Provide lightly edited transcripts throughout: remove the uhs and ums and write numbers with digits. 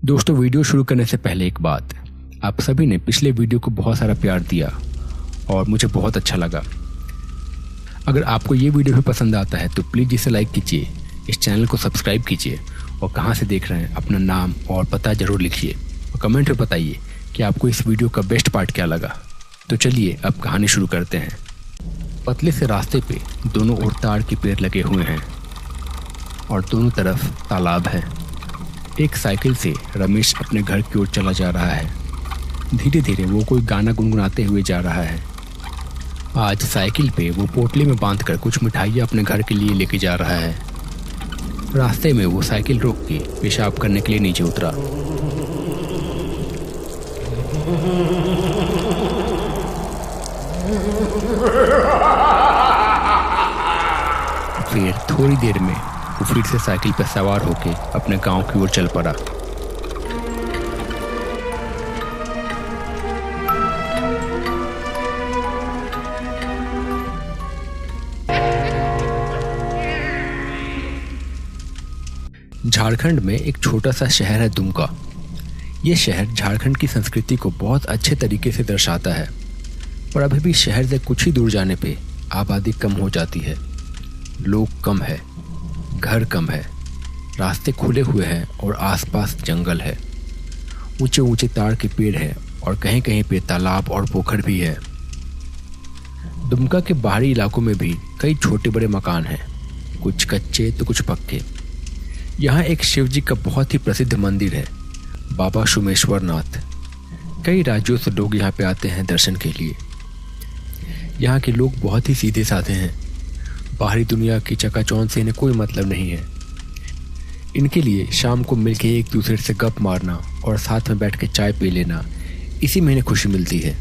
दोस्तों, वीडियो शुरू करने से पहले एक बात, आप सभी ने पिछले वीडियो को बहुत सारा प्यार दिया और मुझे बहुत अच्छा लगा। अगर आपको ये वीडियो भी पसंद आता है तो प्लीज़ इसे लाइक कीजिए, इस चैनल को सब्सक्राइब कीजिए और कहाँ से देख रहे हैं अपना नाम और पता ज़रूर लिखिए और कमेंट में बताइए कि आपको इस वीडियो का बेस्ट पार्ट क्या लगा। तो चलिए अब कहानी शुरू करते हैं। पतले से रास्ते पे दोनों ओर ताड़ के पेड़ लगे हुए हैं और दोनों तरफ तालाब है। एक साइकिल से रमेश अपने घर की ओर चला जा रहा है। धीरे धीरे वो कोई गाना गुनगुनाते हुए जा रहा है। आज साइकिल पे वो पोटली में बांधकर कुछ मिठाइयाँ अपने घर के लिए लेके जा रहा है। रास्ते में वो साइकिल रोक के पेशाब करने के लिए नीचे उतरा। फिर थोड़ी देर में वो फिर से साइकिल पर सवार होके अपने गांव की ओर चल पड़ा। झारखंड में एक छोटा सा शहर है दुमका। ये शहर झारखंड की संस्कृति को बहुत अच्छे तरीके से दर्शाता है, पर अभी भी शहर से कुछ ही दूर जाने पे आबादी कम हो जाती है। लोग कम है, घर कम है, रास्ते खुले हुए हैं और आसपास जंगल है। ऊंचे ऊंचे ताड़ के पेड़ हैं और कहीं कहीं पे तालाब और पोखर भी है। दुमका के बाहरी इलाकों में भी कई छोटे बड़े मकान हैं, कुछ कच्चे तो कुछ पक्के। यहाँ एक शिव जी का बहुत ही प्रसिद्ध मंदिर है, बाबा शुमेश्वर नाथ। कई राज्यों से लोग यहाँ पे आते हैं दर्शन के लिए। यहाँ के लोग बहुत ही सीधे साधे हैं। बाहरी दुनिया की चकाचौंध से इन्हें कोई मतलब नहीं है। इनके लिए शाम को मिलके एक दूसरे से गप मारना और साथ में बैठ के चाय पी लेना, इसी में इन्हें खुशी मिलती है।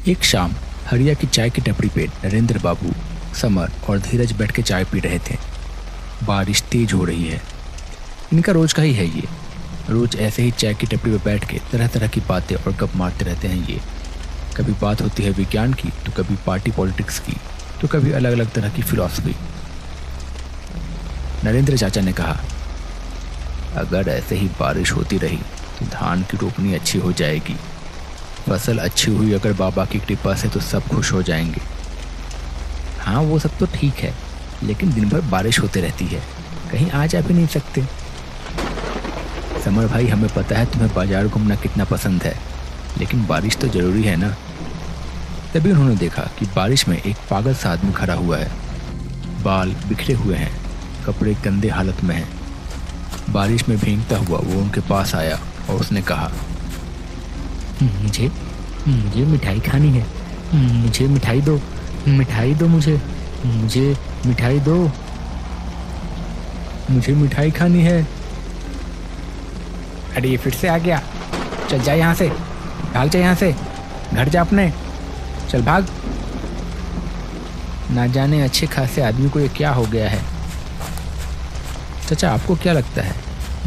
एक शाम हरिया की चाय की टपरी पे नरेंद्र बाबू, समर और धीरज बैठ के चाय पी रहे थे। बारिश तेज हो रही है। इनका रोज का ही है ये। रोज ऐसे ही चाय की टपरी पे बैठ के तरह तरह की बातें और गप मारते रहते हैं ये। कभी बात होती है विज्ञान की, तो कभी पार्टी पॉलिटिक्स की, तो कभी अलग अलग तरह की फिलॉसफी। नरेंद्र चाचा ने कहा, अगर ऐसे ही बारिश होती रही तो धान की रोपनी अच्छी हो जाएगी। फसल अच्छी हुई अगर बाबा की कृपा से तो सब खुश हो जाएंगे। हाँ, वो सब तो ठीक है, लेकिन दिन भर बारिश होती रहती है, कहीं आ जा भी नहीं सकते। समर भाई, हमें पता है तुम्हें बाजार घूमना कितना पसंद है, लेकिन बारिश तो जरूरी है ना। तभी उन्होंने देखा कि बारिश में एक पागल सा आदमी खड़ा हुआ है। बाल बिखरे हुए हैं, कपड़े गंदे हालत में हैं। बारिश में भीगता हुआ वो उनके पास आया और उसने कहा, मुझे मिठाई खानी है, मुझे मिठाई दो, मिठाई दो, मुझे मिठाई दो, मुझे मिठाई खानी है। अरे ये फिर से आ गया, चल जा यहाँ से, भाग जा यहाँ से, घर जा अपने, चल भाग। ना जाने अच्छे खासे आदमी को ये क्या हो गया है। चाचा, आपको क्या लगता है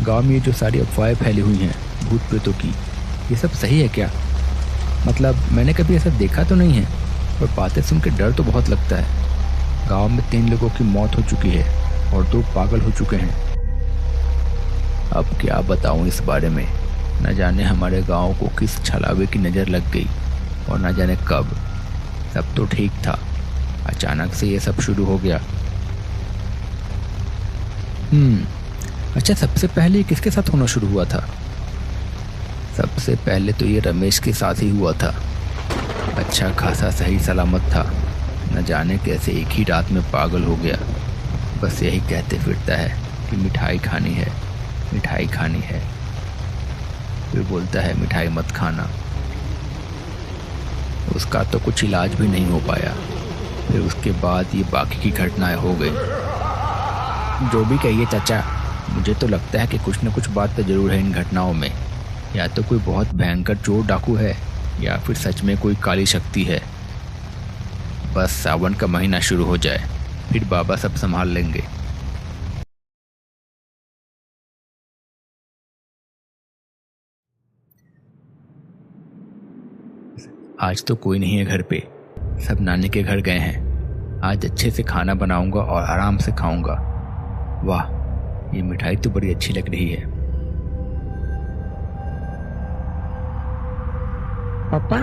गांव में ये जो सारी अफवाहें फैली हुई हैं भूत प्रेतों की, ये सब सही है क्या? मतलब मैंने कभी ऐसा देखा तो नहीं है, पर बातें सुन के डर तो बहुत लगता है। गांव में 3 लोगों की मौत हो चुकी है और 2 पागल हो चुके हैं। अब क्या बताऊं इस बारे में। न जाने हमारे गांव को किस छलावे की नज़र लग गई और न जाने कब। सब तो ठीक था, अचानक से ये सब शुरू हो गया। अच्छा, सबसे पहले किसके साथ होना शुरू हुआ था? सबसे पहले तो ये रमेश के साथ ही हुआ था। अच्छा खासा सही सलामत था, न जाने कैसे एक ही रात में पागल हो गया। बस यही कहते फिरता है कि मिठाई खानी है, मिठाई खानी है। फिर बोलता है मिठाई मत खाना। उसका तो कुछ इलाज भी नहीं हो पाया। फिर उसके बाद ये बाकी की घटनाएं हो गई। जो भी कहिए चाचा, मुझे तो लगता है कि कुछ न कुछ बात तो जरूर है इन घटनाओं में। या तो कोई बहुत भयंकर चोर डाकू है, या फिर सच में कोई काली शक्ति है। बस सावन का महीना शुरू हो जाए, फिर बाबा सब संभाल लेंगे। आज तो कोई नहीं है घर पे, सब नानी के घर गए हैं। आज अच्छे से खाना बनाऊंगा और आराम से खाऊंगा। वाह, ये मिठाई तो बड़ी अच्छी लग रही है। पापा,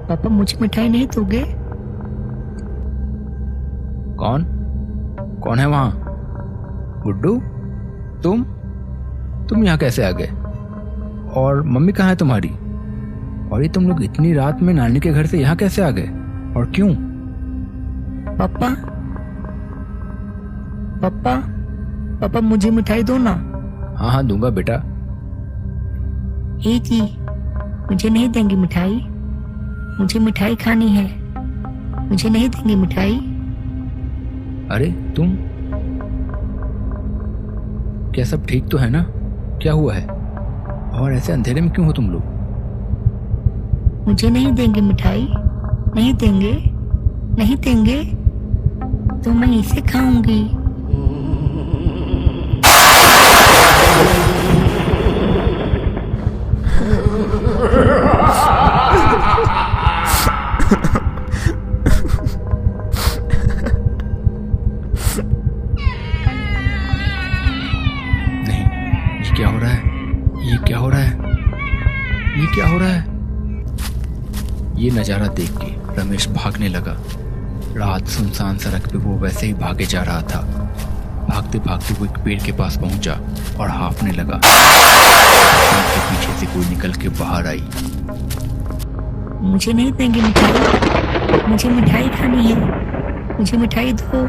पापा मुझे मिठाई नहीं दोगे? कौन कौन है वहां? गुड्डू, तुम यहाँ कैसे आ गए? और मम्मी कहाँ है तुम्हारी? और ये तुम लोग इतनी रात में नानी के घर से यहाँ कैसे आ गए और क्यों? पापा, पापा, पापा मुझे मिठाई दो ना। हाँ हाँ दूंगा बेटा। ए जी, मुझे नहीं देंगे मिठाई? मुझे मिठाई खानी है, मुझे नहीं देंगे मिठाई? अरे तुम, क्या सब ठीक तो है ना? क्या हुआ है? और ऐसे अंधेरे में क्यों हो तुम लोग? मुझे नहीं देंगे मिठाई? नहीं देंगे? नहीं देंगे तो मैं इसे खाऊंगी। नहीं, ये क्या हो रहा है? ये क्या हो रहा है? ये क्या हो रहा है? ये नज़ारा देख के रमेश भागने लगा। रात सुनसान सड़क पे वो वैसे ही भागे जा रहा था। भागते भागते वो एक पेड़ के पास पहुंचा और हांफने लगा। पेड़ के पीछे से कोई निकल के बाहर आई। मुझे नहीं देंगे मिठाई? मुझे मिठाई खानी है, मुझे मिठाई दो।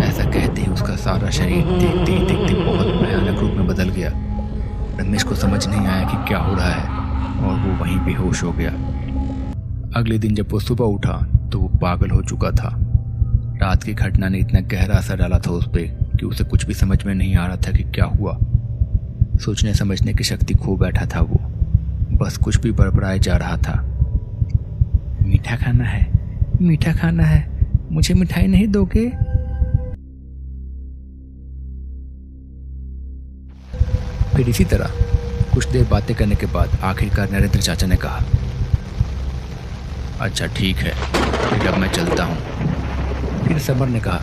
ऐसा कहते ही उसका सारा शरीर देखते ही देखते बहुत भयानक रूप में बदल गया। रमेश को समझ नहीं आया कि क्या हो रहा है और वो वहीं बेहोश हो गया। अगले दिन जब वो सुबह उठा तो वो पागल हो चुका था। रात की घटना ने इतना गहरा असर डाला था उस पर कि उसे कुछ भी समझ में नहीं आ रहा था कि क्या हुआ। सोचने समझने की शक्ति खो बैठा था वो, बस कुछ भी बड़बड़ाए जा रहा था। मीठा खाना है, मीठा खाना है, मुझे मिठाई नहीं दोगे? फिर इसी तरह कुछ देर बातें करने के बाद आखिरकार नरेंद्र चाचा ने कहा, अच्छा ठीक है, फिर अब मैं चलता हूँ। फिर समर ने कहा,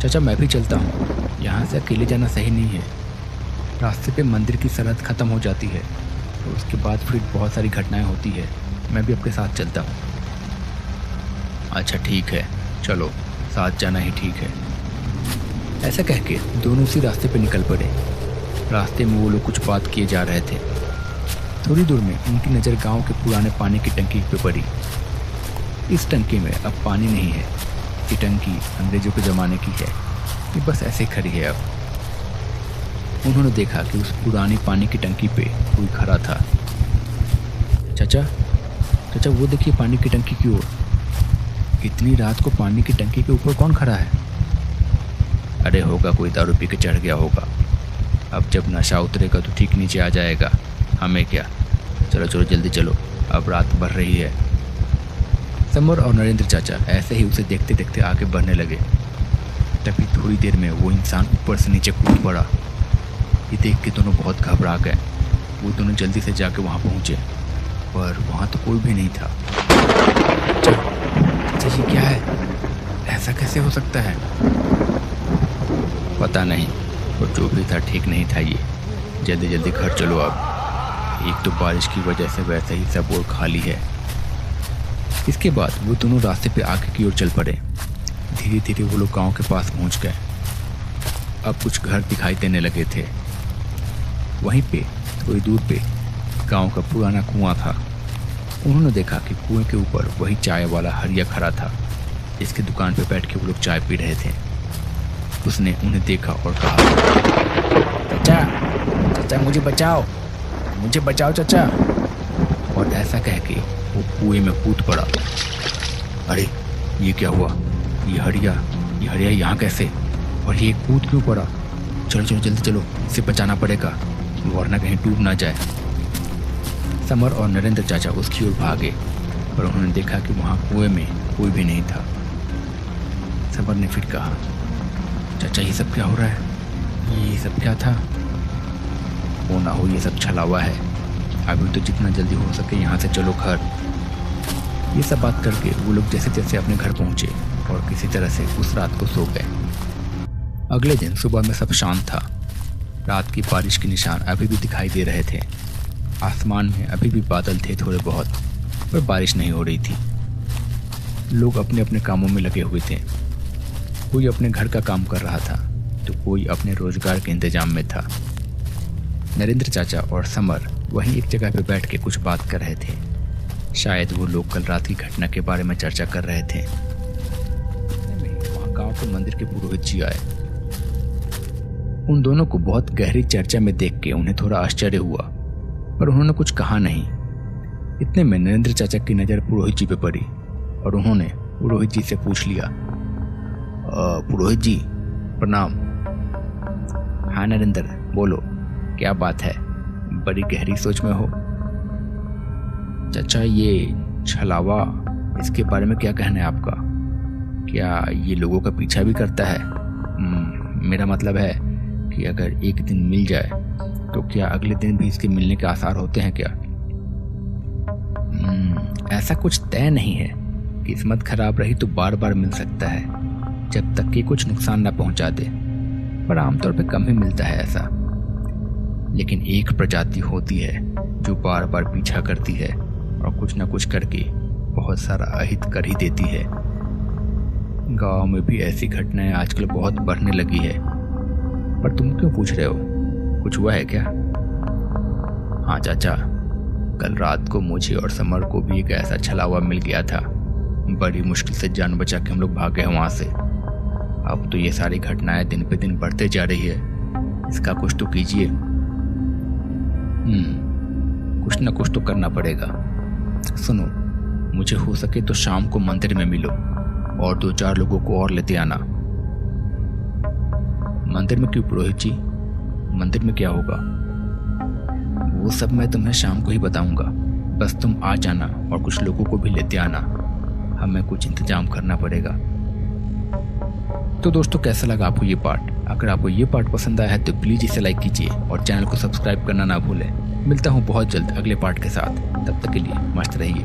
चाचा मैं भी चलता हूँ, यहाँ से अकेले जाना सही नहीं है। रास्ते पे मंदिर की सरहद ख़त्म हो जाती है तो उसके बाद फिर बहुत सारी घटनाएं होती है, मैं भी आपके साथ चलता हूँ। अच्छा ठीक है, चलो साथ जाना ही ठीक है। ऐसा कह के दोनों उसी रास्ते पे निकल पड़े। रास्ते में वो लोग कुछ बात किए जा रहे थे। थोड़ी दूर में उनकी नज़र गांव के पुराने पानी की टंकी पे पड़ी। इस टंकी में अब पानी नहीं है। ये टंकी अंग्रेजों के ज़माने की है, ये बस ऐसे खड़ी है अब। उन्होंने देखा कि उस पुरानी पानी की टंकी पे कोई खड़ा था। चाचा, चाचा वो देखिए पानी की टंकी की ओर। इतनी रात को पानी की टंकी के ऊपर कौन खड़ा है? अरे होगा कोई दारू पी के चढ़ गया होगा। अब जब नशा उतरेगा तो ठीक नीचे आ जाएगा, हमें क्या। चलो चलो जल्दी चलो, अब रात बढ़ रही है। समर और नरेंद्र चाचा ऐसे ही उसे देखते देखते आगे बढ़ने लगे। तभी थोड़ी देर में वो इंसान ऊपर से नीचे कूद पड़ा। ये देख के दोनों बहुत घबरा गए। वो दोनों जल्दी से जाके वहाँ पहुँचे, पर वहाँ तो कोई भी नहीं था। चाचा ये क्या है? ऐसा कैसे हो सकता है? पता नहीं, और जो भी था ठीक नहीं था ये। जल्दी जल्दी घर चलो अब। एक तो बारिश की वजह से वैसे ही सब और खाली है। इसके बाद वो दोनों रास्ते पे आगे की ओर चल पड़े। धीरे धीरे वो लोग गांव के पास पहुंच गए। अब कुछ घर दिखाई देने लगे थे। वहीं पे थोड़ी दूर पे गांव का पुराना कुआं था। उन्होंने देखा कि कुएं के ऊपर वही चाय वाला हरिया खड़ा था। इसकी दुकान पे बैठ के वो लोग चाय पी रहे थे। उसने उन्हें देखा और कहा, चाचा, चाचा मुझे बचाओ, मुझे बचाओ चाचा। और ऐसा कह के वो कुएं में कूद पड़ा। अरे ये क्या हुआ? ये हरिया यहाँ कैसे? और ये कूद क्यों पड़ा? चलो चलो जल्दी चलो, इसे बचाना पड़ेगा वरना कहीं डूब ना जाए। समर और नरेंद्र चाचा उसकी ओर भागे, पर उन्होंने देखा कि वहाँ कुएं में कोई भी नहीं था। समर ने फिर कहा, चाचा ये सब क्या हो रहा है? ये सब क्या था? वो ना हो ये सब छलावा है। अभी तो जितना जल्दी हो सके यहाँ से चलो घर। ये सब बात करके वो लोग जैसे जैसे अपने घर पहुँचे और किसी तरह से उस रात को सो गए। अगले दिन सुबह में सब शांत था। रात की बारिश के निशान अभी भी दिखाई दे रहे थे। आसमान में अभी भी बादल थे थोड़े बहुत, पर बारिश नहीं हो रही थी। लोग अपने अपने कामों में लगे हुए थे। कोई अपने घर का काम कर रहा था तो कोई अपने रोजगार के इंतजाम में था। नरेंद्र चाचा और समर वहीं एक जगह पर बैठ के कुछ बात कर रहे थे। शायद वो लोग कल रात की घटना के बारे में चर्चा कर रहे थे। वहाँ गांव के मंदिर के पुरोहित जी आए। उन दोनों को बहुत गहरी चर्चा में देख के उन्हें थोड़ा आश्चर्य हुआ, पर उन्होंने कुछ कहा नहीं। इतने में नरेंद्र चाचा की नज़र पुरोहित जी पे पड़ी और उन्होंने पुरोहित जी से पूछ लिया, पुरोहित जी प्रणाम। हाँ नरेंद्र, बोलो क्या बात है, बड़ी गहरी सोच में हो। चाचा ये छलावा, इसके बारे में क्या कहना है आपका? क्या ये लोगों का पीछा भी करता है? मेरा मतलब है कि अगर एक दिन मिल जाए तो क्या अगले दिन भी इसके मिलने के आसार होते हैं क्या? ऐसा कुछ तय नहीं है। किस्मत खराब रही तो बार बार मिल सकता है, जब तक कि कुछ नुकसान ना पहुंचा दे, पर आमतौर पे कम ही मिलता है ऐसा। लेकिन एक प्रजाति होती है जो बार बार पीछा करती है और कुछ ना कुछ करके बहुत सारा अहित कर ही देती है। गांव में भी ऐसी घटनाएं आजकल बहुत बढ़ने लगी है। पर तुम क्यों पूछ रहे हो, कुछ हुआ है क्या? हाँ चाचा, कल रात को मुझे और समर को भी एक ऐसा छलावा मिल गया था। बड़ी मुश्किल से जान बचा के हम लोग भागे हैं वहां से। अब तो ये सारी घटनाएं दिन पे दिन बढ़ते जा रही है, इसका कुछ तो कीजिए। कुछ ना कुछ तो करना पड़ेगा। सुनो, मुझे हो सके तो शाम को मंदिर में मिलो और 2-4 लोगों को और लेते आना। मंदिर में क्यों पुरोहित जी? मंदिर में क्या होगा? वो सब मैं तुम्हें शाम को ही बताऊंगा। बस तुम आ जाना और कुछ लोगों को भी लेते आना, हमें कुछ इंतजाम करना पड़ेगा। तो दोस्तों, कैसा लगा आपको ये पार्ट? अगर आपको ये पार्ट पसंद आया है तो प्लीज़ इसे लाइक कीजिए और चैनल को सब्सक्राइब करना ना भूलें। मिलता हूँ बहुत जल्द अगले पार्ट के साथ। तब तक के लिए मस्त रहिए।